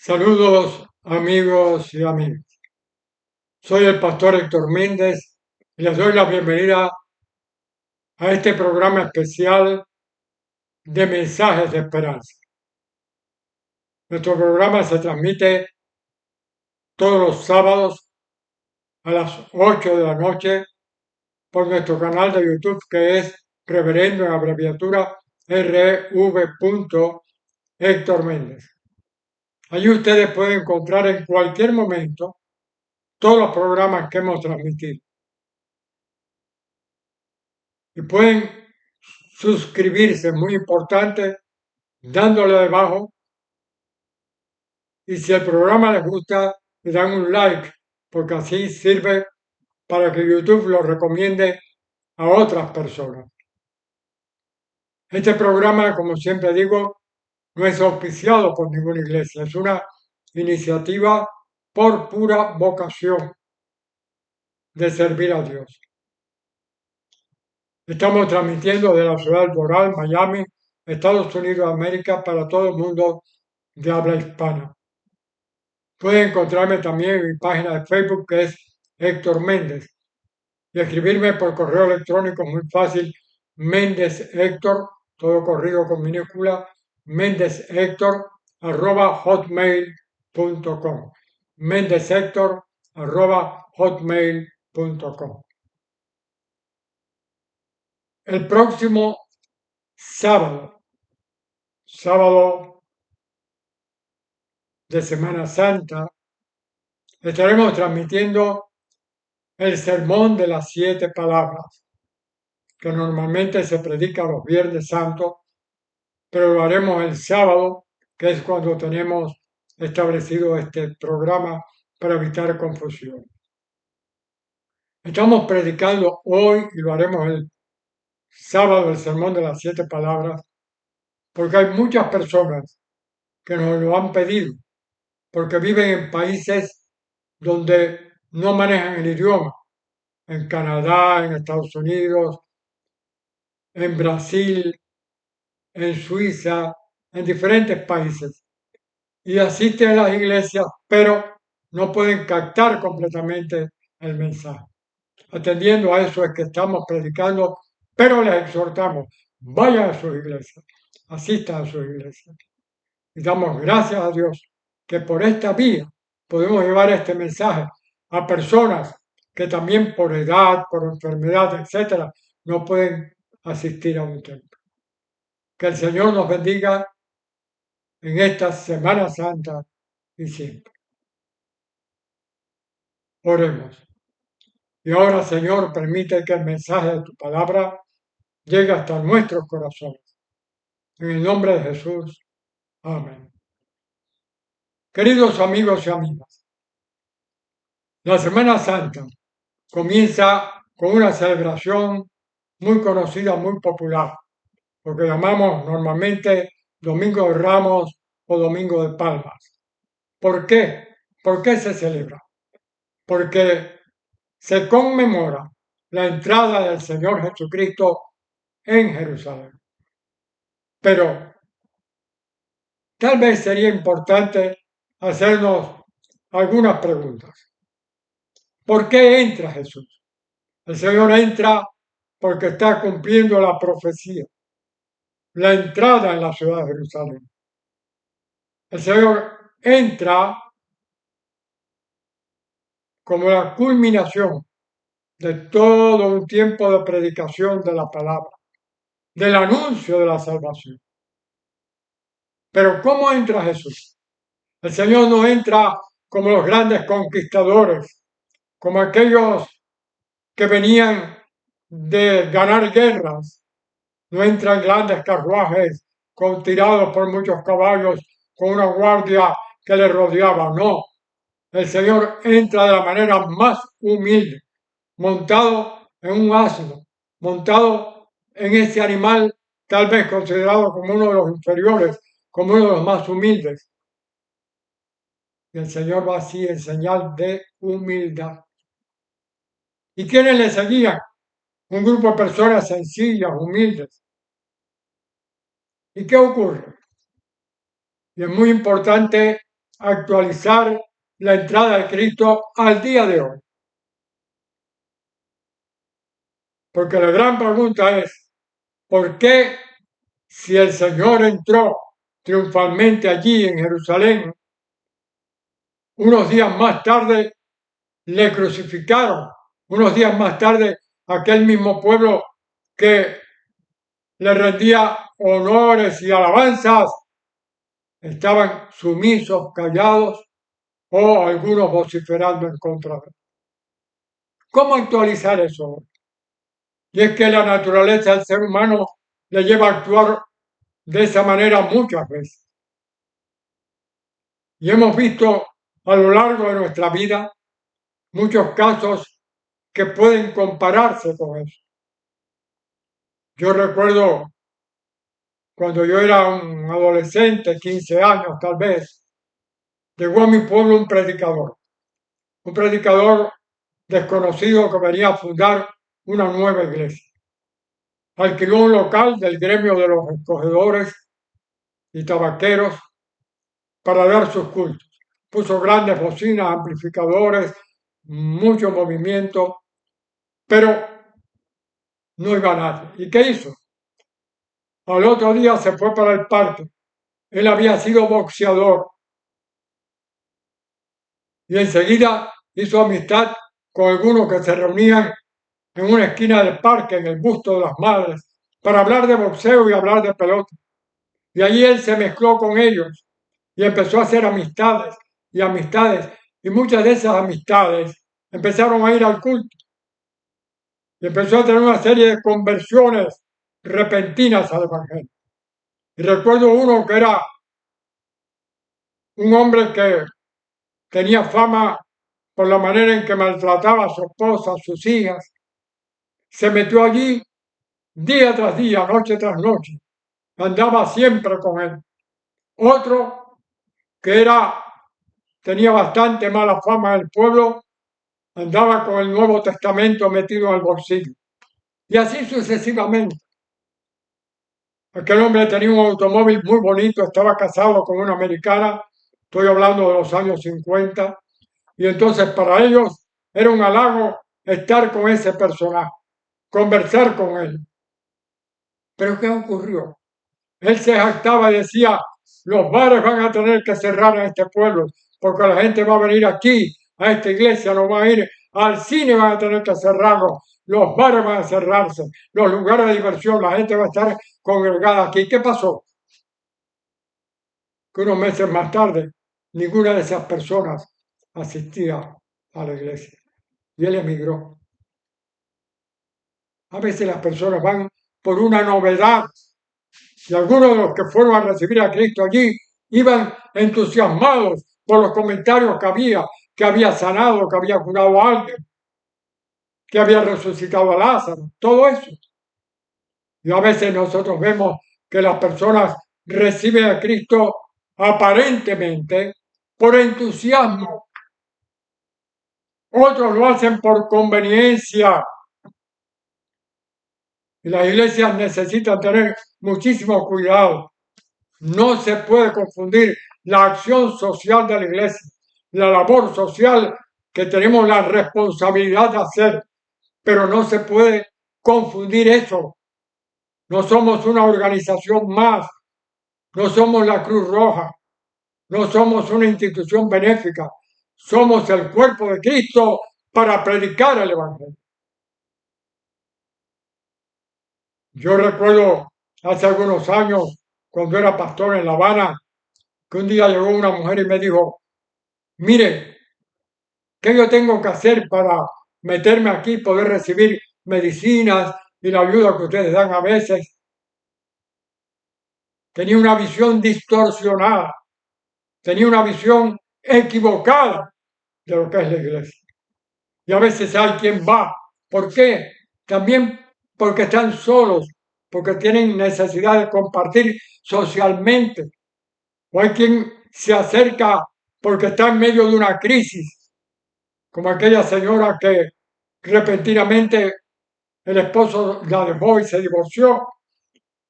Saludos amigos y amigas. Soy el pastor Héctor Méndez y les doy la bienvenida a este programa especial de mensajes de esperanza. Nuestro programa se transmite todos los sábados a las 8 de la noche por nuestro canal de YouTube que es Reverendo en abreviatura RV. Héctor Méndez. Allí ustedes pueden encontrar en cualquier momento todos los programas que hemos transmitido. Y pueden suscribirse, muy importante, dándole debajo. Y si el programa les gusta, le dan un like, porque así sirve para que YouTube lo recomiende a otras personas. Este programa, como siempre digo, no es auspiciado por ninguna iglesia, es una iniciativa por pura vocación de servir a Dios. Estamos transmitiendo de la ciudad de Doral, Miami, Estados Unidos de América, para todo el mundo de habla hispana. Pueden encontrarme también en mi página de Facebook que es Héctor Méndez y escribirme por correo electrónico muy fácil, Méndez Héctor, todo corrido con minúscula, Méndez Héctor @hotmail.com. Méndez Héctor @hotmail.com. El próximo sábado de Semana Santa, estaremos transmitiendo el sermón de las 7 palabras, que normalmente se predica los Viernes Santos, pero lo haremos el sábado, que es cuando tenemos establecido este programa para evitar confusión. Estamos predicando hoy, y lo haremos el sábado, el sermón de las 7 palabras, porque hay muchas personas que nos lo han pedido, porque viven en países donde no manejan el idioma, en Canadá, en Estados Unidos, en Brasil, en Suiza, en diferentes países. Y asisten a las iglesias, pero no pueden captar completamente el mensaje. Atendiendo a eso es que estamos predicando, pero les exhortamos, vayan a sus iglesias, asistan a sus iglesias. Y damos gracias a Dios que por esta vía podemos llevar este mensaje a personas que también por edad, por enfermedad, etcétera, no pueden asistir a un templo. Que el Señor nos bendiga en esta Semana Santa y siempre. Oremos. Y ahora, Señor, permite que el mensaje de tu palabra llegue hasta nuestros corazones. En el nombre de Jesús. Amén. Queridos amigos y amigas, la Semana Santa comienza con una celebración muy conocida, muy popular, lo que llamamos normalmente Domingo de Ramos o Domingo de Palmas. ¿Por qué? ¿Por qué se celebra? Porque se conmemora la entrada del Señor Jesucristo en Jerusalén. Pero tal vez sería importante hacernos algunas preguntas. ¿Por qué entra Jesús? El Señor entra porque está cumpliendo la profecía, la entrada en la ciudad de Jerusalén. El Señor entra como la culminación de todo un tiempo de predicación de la palabra, del anuncio de la salvación. Pero ¿cómo entra Jesús? El Señor no entra como los grandes conquistadores, como aquellos que venían de ganar guerras, no entran grandes carruajes tirados por muchos caballos, con una guardia que le rodeaba, no. El Señor entra de la manera más humilde, montado en un asno, montado en ese animal tal vez considerado como uno de los inferiores, como uno de los más humildes. Y el Señor va así en señal de humildad. ¿Y quiénes le seguían? Un grupo de personas sencillas, humildes. ¿Y qué ocurre? Y es muy importante actualizar la entrada de Cristo al día de hoy? Porque la gran pregunta es, ¿por qué si el Señor entró triunfalmente allí en Jerusalén, unos días más tarde le crucificaron, unos días más tarde aquel mismo pueblo que le rendía honores y alabanzas, estaban sumisos, callados o algunos vociferando en contra de él? ¿Cómo actualizar eso? Y es que la naturaleza del ser humano le lleva a actuar de esa manera muchas veces. Y hemos visto a lo largo de nuestra vida muchos casos que pueden compararse con eso. Yo recuerdo cuando yo era un adolescente, 15 años tal vez, llegó a mi pueblo un predicador desconocido que venía a fundar una nueva iglesia. Alquiló un local del gremio de los escogedores y tabaqueros para dar sus cultos. Puso grandes bocinas, amplificadores, mucho movimiento, pero no iba nadie. ¿Y qué hizo? Al otro día se fue para el parque. Él había sido boxeador y enseguida hizo amistad con algunos que se reunían en una esquina del parque, en el busto de las madres, para hablar de boxeo y hablar de pelota. Y allí él se mezcló con ellos y empezó a hacer amistades y amistades. Y muchas de esas amistades empezaron a ir al culto. Y empezó a tener una serie de conversiones repentinas al Evangelio. Y recuerdo uno que era un hombre que tenía fama por la manera en que maltrataba a su esposa, a sus hijas. Se metió allí día tras día, noche tras noche. Andaba siempre con él. Otro que tenía bastante mala fama en el pueblo, andaba con el Nuevo Testamento metido en el bolsillo. Y así sucesivamente. Aquel hombre tenía un automóvil muy bonito, estaba casado con una americana, estoy hablando de los años 50, y entonces para ellos era un halago estar con ese personaje, conversar con él. Pero ¿qué ocurrió? Él se jactaba y decía, los bares van a tener que cerrar en este pueblo, porque la gente va a venir aquí, a esta iglesia, no va a ir al cine, van a tener que cerrarlo, los bares van a cerrarse, los lugares de diversión, la gente va a estar congregada aquí. ¿Qué pasó? Que unos meses más tarde, ninguna de esas personas asistía a la iglesia y él emigró. A veces las personas van por una novedad y algunos de los que fueron a recibir a Cristo allí iban entusiasmados por los comentarios que había sanado, que había curado a alguien, que había resucitado a Lázaro, todo eso. Y a veces nosotros vemos que las personas reciben a Cristo aparentemente por entusiasmo. Otros lo hacen por conveniencia. Y las iglesias necesitan tener muchísimo cuidado. No se puede confundir la acción social de la iglesia, la labor social que tenemos la responsabilidad de hacer, pero no se puede confundir eso. No somos una organización más, no somos la Cruz Roja, no somos una institución benéfica, somos el cuerpo de Cristo para predicar el Evangelio. Yo recuerdo hace algunos años, cuando era pastor en La Habana, que un día llegó una mujer y me dijo, mire, ¿qué yo tengo que hacer para meterme aquí y poder recibir medicinas y la ayuda que ustedes dan a veces? Tenía una visión distorsionada, tenía una visión equivocada de lo que es la iglesia. Y a veces hay quien va. ¿Por qué? También porque están solos, porque tienen necesidad de compartir socialmente. O hay quien se acerca porque está en medio de una crisis, como aquella señora que repentinamente el esposo la dejó y se divorció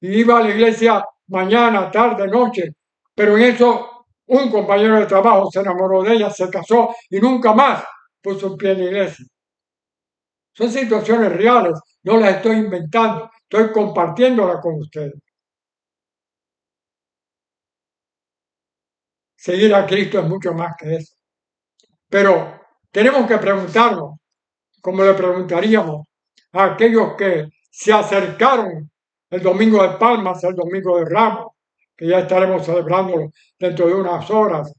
y iba a la iglesia mañana, tarde, noche, pero en eso Un compañero de trabajo se enamoró de ella, se casó y nunca más puso un pie en la iglesia. Son situaciones reales, no las estoy inventando, estoy compartiéndolas con ustedes. Seguir a Cristo es mucho más que eso. Pero tenemos que preguntarnos, como le preguntaríamos a aquellos que se acercaron el domingo de Palmas, el domingo de Ramos, que ya estaremos celebrándolo dentro de unas horas,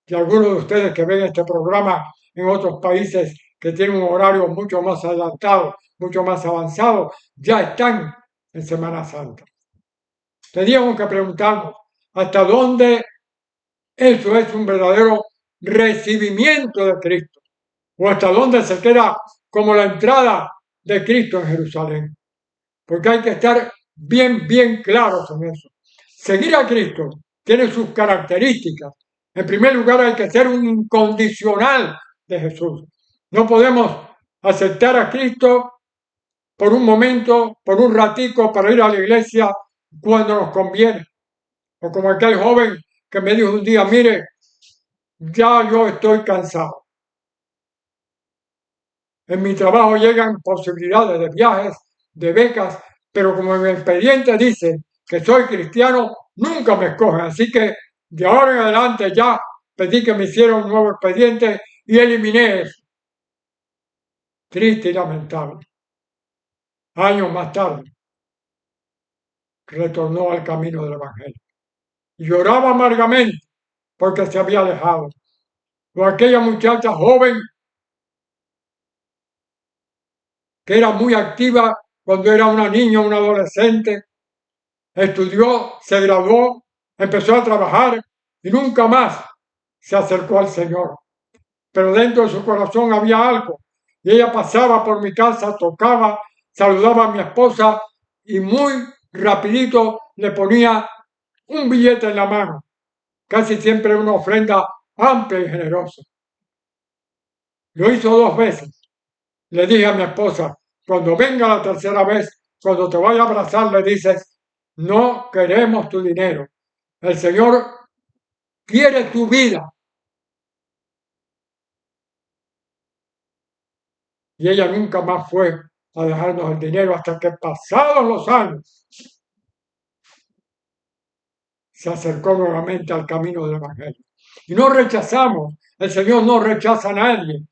y algunos de ustedes que ven este programa en otros países que tienen un horario mucho más adelantado, mucho más avanzado, ya están en Semana Santa. Teníamos que preguntarnos hasta dónde eso es un verdadero recibimiento de Cristo, o hasta dónde se queda como la entrada de Cristo en Jerusalén. Porque hay que estar bien claros en eso. Seguir a Cristo tiene sus características. En primer lugar, hay que ser un incondicional de Jesús. No podemos aceptar a Cristo por un momento, por un ratico, para ir a la iglesia cuando nos conviene. O como aquel joven que me dijo un día, mire, ya yo estoy cansado. En mi trabajo llegan posibilidades de viajes, de becas, pero como en mi expediente dice que soy cristiano, nunca me escogen. Así que de ahora en adelante ya pedí que me hiciera un nuevo expediente y eliminé eso. Triste y lamentable. Años más tarde, retornó al camino del Evangelio. Y lloraba amargamente porque se había alejado. O aquella muchacha joven que era muy activa cuando era una niña, una adolescente, estudió, se graduó, empezó a trabajar y nunca más se acercó al Señor. Pero dentro de su corazón había algo. Y ella pasaba por mi casa, tocaba, saludaba a mi esposa y muy rapidito le ponía un billete en la mano. Casi siempre una ofrenda amplia y generosa. Lo hizo 2 veces. Le dije a mi esposa, cuando venga la tercera vez, cuando te vaya a abrazar, le dices, no queremos tu dinero. El Señor quiere tu vida. Y ella nunca más fue a dejarnos el dinero hasta que pasados los años se acercó nuevamente al camino del Evangelio. Y no rechazamos, el Señor no rechaza a nadie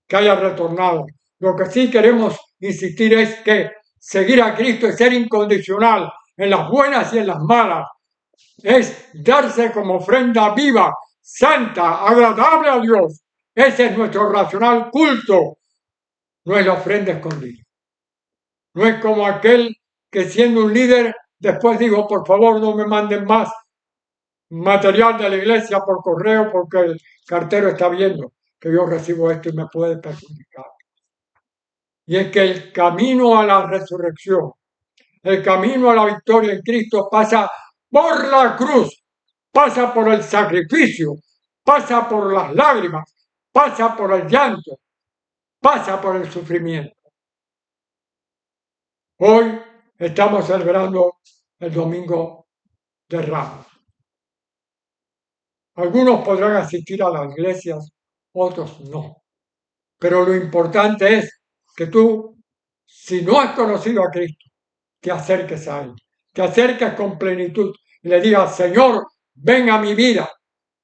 que haya retornado. Lo que sí queremos insistir es que seguir a Cristo es ser incondicional en las buenas y en las malas. Es darse como ofrenda viva, santa, agradable a Dios. Ese es nuestro racional culto. No es la ofrenda escondida. No es como aquel que siendo un líder después dijo, por favor no me manden más material de la iglesia por correo porque el cartero está viendo que yo recibo esto y me puede perjudicar. Y es que el camino a la resurrección, el camino a la victoria en Cristo pasa por la cruz, pasa por el sacrificio, pasa por las lágrimas, pasa por el llanto, pasa por el sufrimiento. Hoy estamos celebrando el Domingo de Ramos. Algunos podrán asistir a las iglesias, otros no. Pero lo importante es que tú, si no has conocido a Cristo, te acerques a Él, te acerques con plenitud y le digas, Señor, ven a mi vida,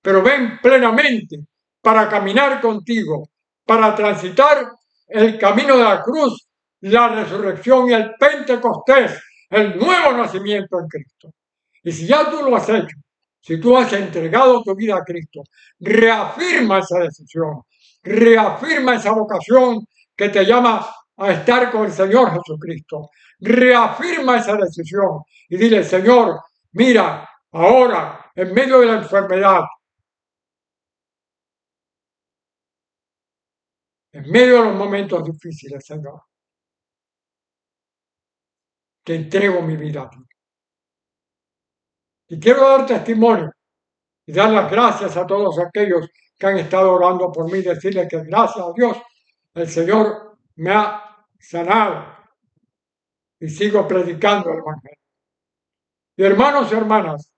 pero ven plenamente para caminar contigo, para transitar el camino de la cruz, la resurrección y el Pentecostés, el nuevo nacimiento en Cristo. Y si ya tú lo has hecho, si tú has entregado tu vida a Cristo, reafirma esa decisión, reafirma esa vocación que te llama a estar con el Señor Jesucristo. Reafirma esa decisión y dile, Señor, mira, ahora, en medio de la enfermedad, en medio de los momentos difíciles, Señor, te entrego mi vida a ti. Y quiero dar testimonio y dar las gracias a todos aquellos que han estado orando por mí, decirles que gracias a Dios el Señor me ha sanado y sigo predicando el Evangelio. Y hermanos y hermanas,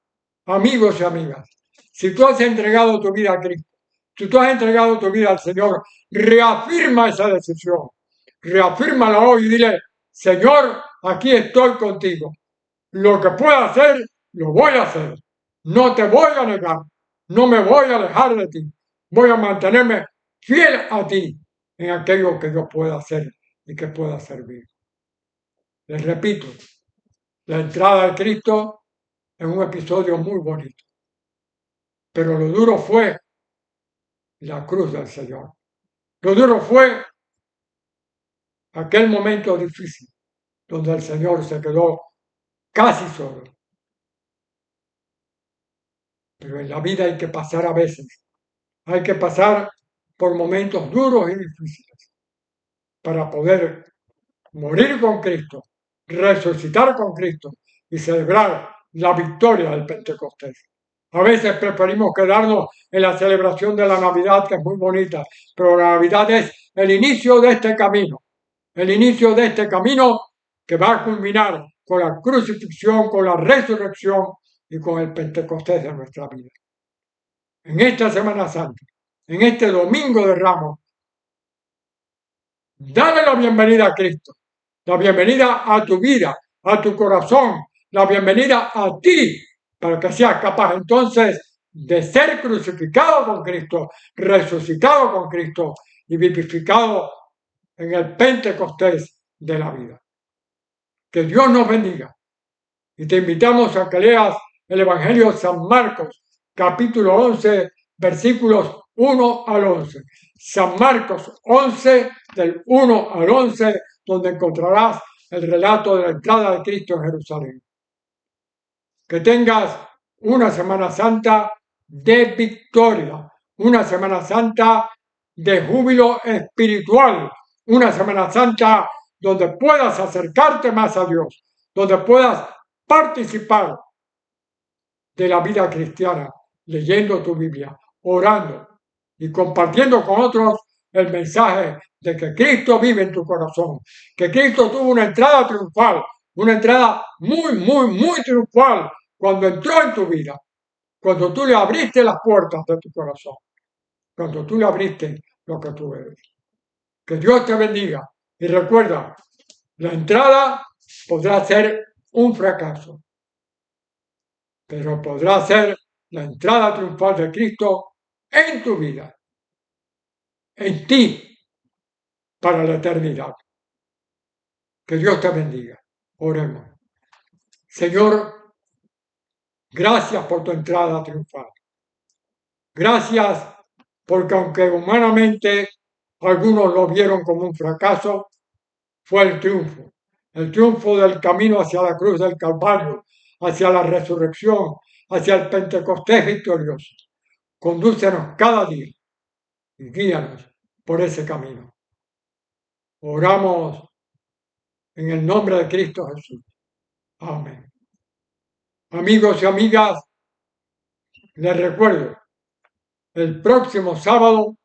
amigos y amigas, Si tú has entregado tu vida a Cristo, si tú has entregado tu vida al Señor, reafirma esa decisión. Reafírmala hoy y dile, Señor, aquí estoy contigo. Lo que pueda hacer, lo voy a hacer. No te voy a negar. No me voy a alejar de ti. Voy a mantenerme fiel a ti en aquello que yo pueda hacer y que pueda servir. Les repito, la entrada de Cristo es un episodio muy bonito, pero lo duro fue la cruz del Señor. Lo duro fue aquel momento difícil donde el Señor se quedó casi solo. Pero en la vida hay que pasar a veces. Hay que pasar por momentos duros y difíciles para poder morir con Cristo, resucitar con Cristo y celebrar la victoria del Pentecostés. A veces preferimos quedarnos en la celebración de la Navidad, que es muy bonita, pero la Navidad es el inicio de este camino, el inicio de este camino que va a culminar con la crucifixión, con la resurrección y con el Pentecostés de nuestra vida. En esta Semana Santa, en este Domingo de Ramos, dale la bienvenida a Cristo, la bienvenida a tu vida, a tu corazón, la bienvenida a ti, para que seas capaz entonces de ser crucificado con Cristo, resucitado con Cristo y vivificado en el Pentecostés de la vida. Que Dios nos bendiga. Y te invitamos a que leas el Evangelio de San Marcos, capítulo 11, versículos 1 al 11. San Marcos 11, del 1 al 11, donde encontrarás el relato de la entrada de Cristo en Jerusalén. Que tengas una Semana Santa de victoria, una Semana Santa de júbilo espiritual, una Semana Santa donde puedas acercarte más a Dios, donde puedas participar de la vida cristiana, leyendo tu Biblia, orando y compartiendo con otros el mensaje de que Cristo vive en tu corazón, que Cristo tuvo una entrada triunfal, una entrada muy triunfal cuando entró en tu vida, cuando tú le abriste las puertas de tu corazón, cuando tú le abriste lo que tú eres. Que Dios te bendiga y recuerda, la entrada podrá ser un fracaso, pero podrá ser la entrada triunfal de Cristo en tu vida, en ti, para la eternidad. Que Dios te bendiga. Oremos. Señor, gracias por tu entrada triunfal. Gracias porque aunque humanamente algunos lo vieron como un fracaso, fue el triunfo del camino hacia la cruz del Calvario, hacia la resurrección, hacia el Pentecostés victorioso. Condúcenos cada día y guíanos por ese camino. Oramos en el nombre de Cristo Jesús. Amén. Amigos y amigas, les recuerdo, el próximo sábado,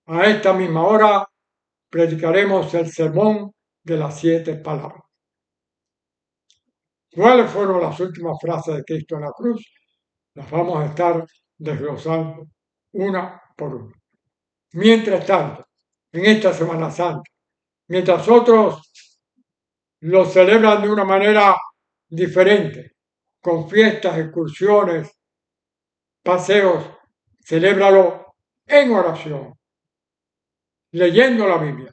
a esta misma hora, predicaremos el sermón de las 7 palabras. ¿Cuáles fueron las últimas frases de Cristo en la cruz? Las vamos a estar desglosando una por una. Mientras tanto, en esta Semana Santa, mientras otros lo celebran de una manera diferente, con fiestas, excursiones, paseos, celébralo en oración, leyendo la Biblia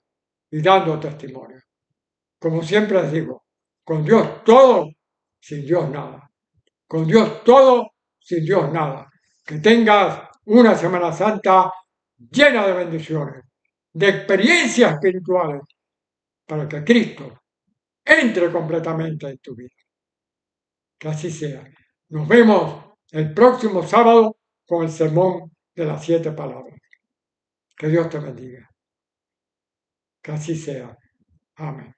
y dando testimonio. Como siempre les digo, con Dios todo, sin Dios nada. Con Dios todo, sin Dios nada. Que tengas una Semana Santa llena de bendiciones, de experiencias espirituales, para que Cristo entre completamente en tu vida. Que así sea. Nos vemos el próximo sábado con el sermón de las 7 palabras. Que Dios te bendiga. Que así sea. Amén.